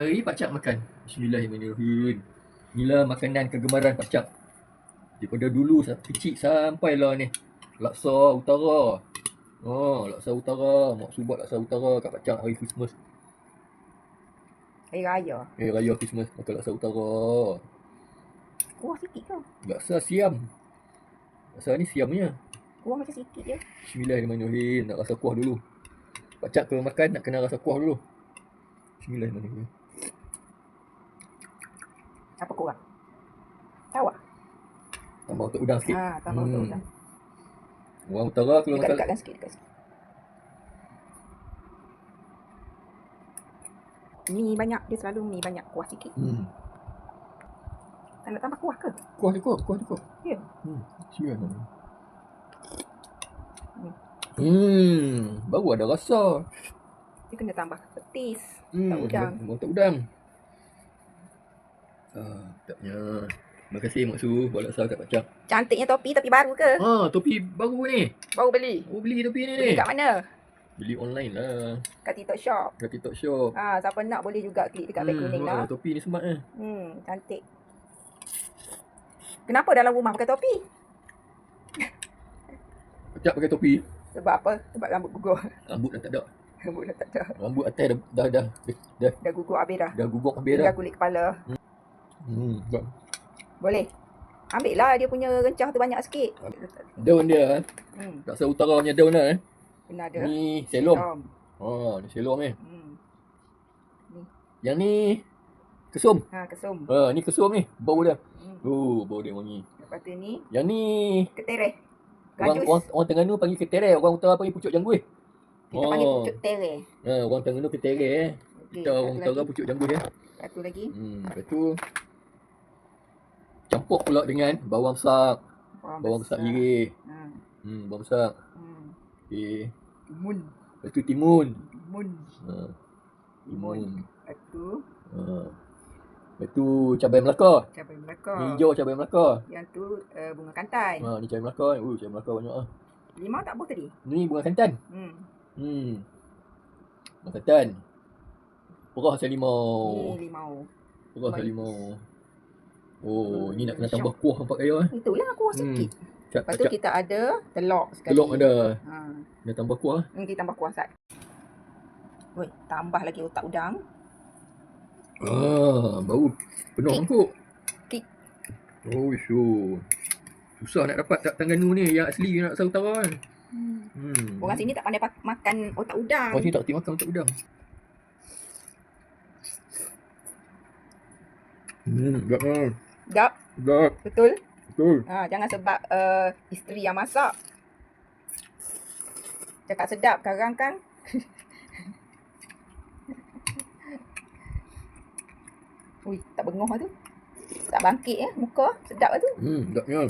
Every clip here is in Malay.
Mari Pak Cak makan. Bismillahirrahmanirrahim. Inilah makanan kegemaran Pak Cak. Daripada dulu kecil sampailah ni. Laksa utara. Laksa utara. Mak su buat laksa utara kat Pak Cak hari Christmas. Hari raya. Hari raya Christmas makan laksa utara. Kuah sikit ke? Laksa siam. Laksa ni siamnya. Kuah macam sikit je. Bismillahirrahmanirrahim. Nak rasa kuah dulu. Pak Cak kalau makan nak kena rasa kuah dulu. Bismillahirrahmanirrahim. Apa kurang? Tahu tak? Tambah otak udang sikit. Tambah otak udang. Orang utara kalau makan Dekat-dekatkan sikit, dekat sikit. Mi banyak, dia selalu mi banyak, kuah sikit. Tak nak tambah kuah ke? Kuah cukup. Ya. Bismillahirrahmanirrahim. Baru ada rasa. Dia kena tambah petis, Tak udang. otak udang. Taknya. Terima kasih Mak Su buat laksa kat Pak Cak. Cantiknya topi baru ke? Topi baru ni. Baru beli. Oh, beli topi ni. Beli kat mana? Beli online lah. Kat TikTok Shop. Kat TikTok Shop. Siapa nak boleh juga klik dekat beg kuning lah. Topi ni smart eh. Cantik. Kenapa dalam rumah pakai topi? Pak Cak pakai topi. Sebab apa? Sebab rambut gugur. Rambut dah tak ada. Rambut dah tak ada. Rambut atas Dah gugur habis dah. dah gugur habis dah. Tinggal kulit kepala. Tak. Boleh. Ambil lah dia punya rencah tu banyak sikit. Daun dia. Laksa utara punya daun dah. Kena ada. Ni selom. Ni selom ni. Yang ni kesum. Kesum. Ni kesum ni. Bau dia. Bau dia wangi. Lepas tu ni. Yang ni ketereh. Orang Terengganu panggil ketereh, orang utara panggil pucuk janggut. Kita panggil pucuk tereh. Orang Terengganu ketereh. Kita orang utara pucuk janggut dia. Satu lagi. Lepas tu campur pula dengan bawang sak. Bawang sak iris. Bawang sak. Okey. Timun. Lepas tu timun. Timun. Lepas tu. Lepas tu cabai Melaka. Cabai Melaka. Ni hijau cabai Melaka. Yang tu bunga kantan. Ni cabai Melaka. Cabai Melaka banyak ah. Limau tak apa tadi? Ni bunga kantan. Bunga kantan. Perah asal limau. Ni limau. Perah asal limau. Ni nak kena tambah kuah nampak kaya eh. Itulah kuah sikit. Lepas tu kita ada telur sekali. Telur ada. Nak tambah kuah. Kita tambah kuah sat. Tambah lagi otak udang. Bau penuh mangkuk. Kik. Susah nak dapat tak Terengganu ni yang asli nak laksa utara kan. Orang sini tak pandai makan otak udang. Orang sini tak reti makan otak udang. Sedap. Betul? Betul. Jangan sebab isteri yang masak. Cakap sedap, sekarang kan. Tak bengoh lah tu. Tak bangkit muka. Sedap lah tu. Sedapnya.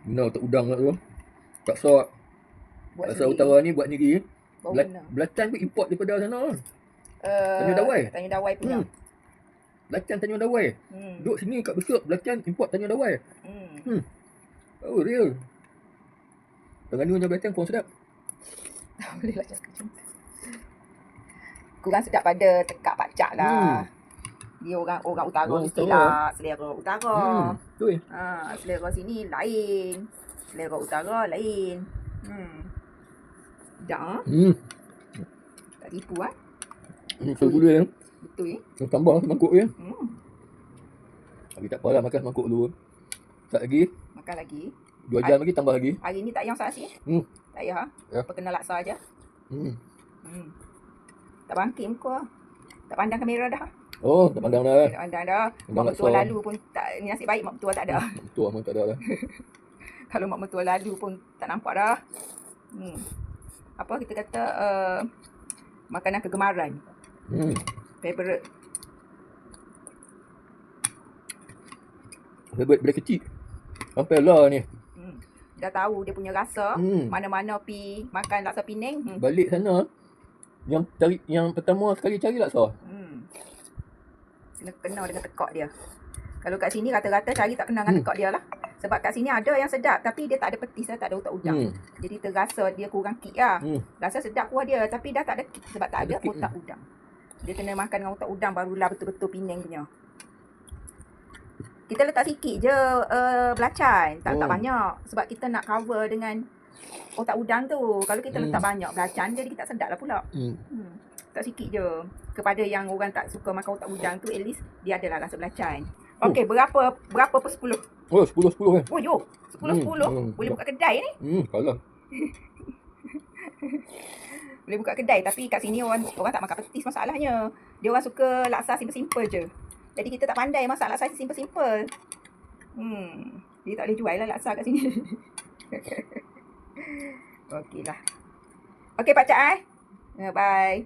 Guna otak udang lah tu. Laksa utara ni buat sendiri. Belacan pun import daripada sana. Tanjung Dawai. Tanjung Dawai punya. Belacan Tanjung Dawai. Duduk sini kat Besut, belacan import Tanjung Dawai. Real. Terengganu punya belacan kurang sedap. Tak boleh lah cakap macam tu. Kurang sedap pada tekak Pak Cak lah. Dia orang utara mestilah selera utara. Betul. Selera sini lain. Selera utara lain. Dah. Tak tipu Betul gula. Betul Tambah semangkuk je. Tapi tak apalah, makan semangkuk dulu. Tak lagi. Makan lagi. 2 jam lagi tambah lagi. Hari ni tak payah masak nasi Tak payah Perkenal laksa je. Tak bangkit muka. Tak pandang kamera dah. Tak pandang dah. Tak pandang dah. Mak mertua lalu pun tak, ni nasib baik mak mertua tak ada. Mak mertua pun tak ada lah. Kalau mak mertua lalu pun tak nampak dah. Apa kita kata makanan kegemaran. Favorite. Favorite bila kecil. Sampai lah ni. Dah tahu dia punya rasa. Mana-mana pi makan laksa Penang. Balik sana. Yang pertama sekali cari laksa. Kena dengan tekak dia. Kalau kat sini rata-rata cari tak kena dengan tekak dia lah. Sebab kat sini ada yang sedap tapi dia tak ada petis lah, tak ada otak udang. Jadi terasa dia kurang kick lah. Rasa sedap kuah dia tapi dah tak ada kick sebab tak ada otak udang. Dia kena makan dengan otak udang barulah betul-betul Penang punya. Kita letak sikit je belacan, tak letak banyak. Sebab kita nak cover dengan otak udang tu. Kalau kita letak banyak belacan, jadi kita tak sedap lah pula. Tak sikit je. Kepada yang orang tak suka makan otak udang tu, at least dia adalah rasa belacan. Okey, berapa per 10? Oh, 10-10 kan? Oh, yo. 10-10. Boleh buka kedai ni. Kalah. Boleh buka kedai, tapi kat sini orang tak makan petis masalahnya. Dia orang suka laksa simple-simple je. Jadi kita tak pandai masak laksa simple-simple. Dia tak boleh jual lah laksa kat sini. Okey lah. Okey Pak Cak Bye.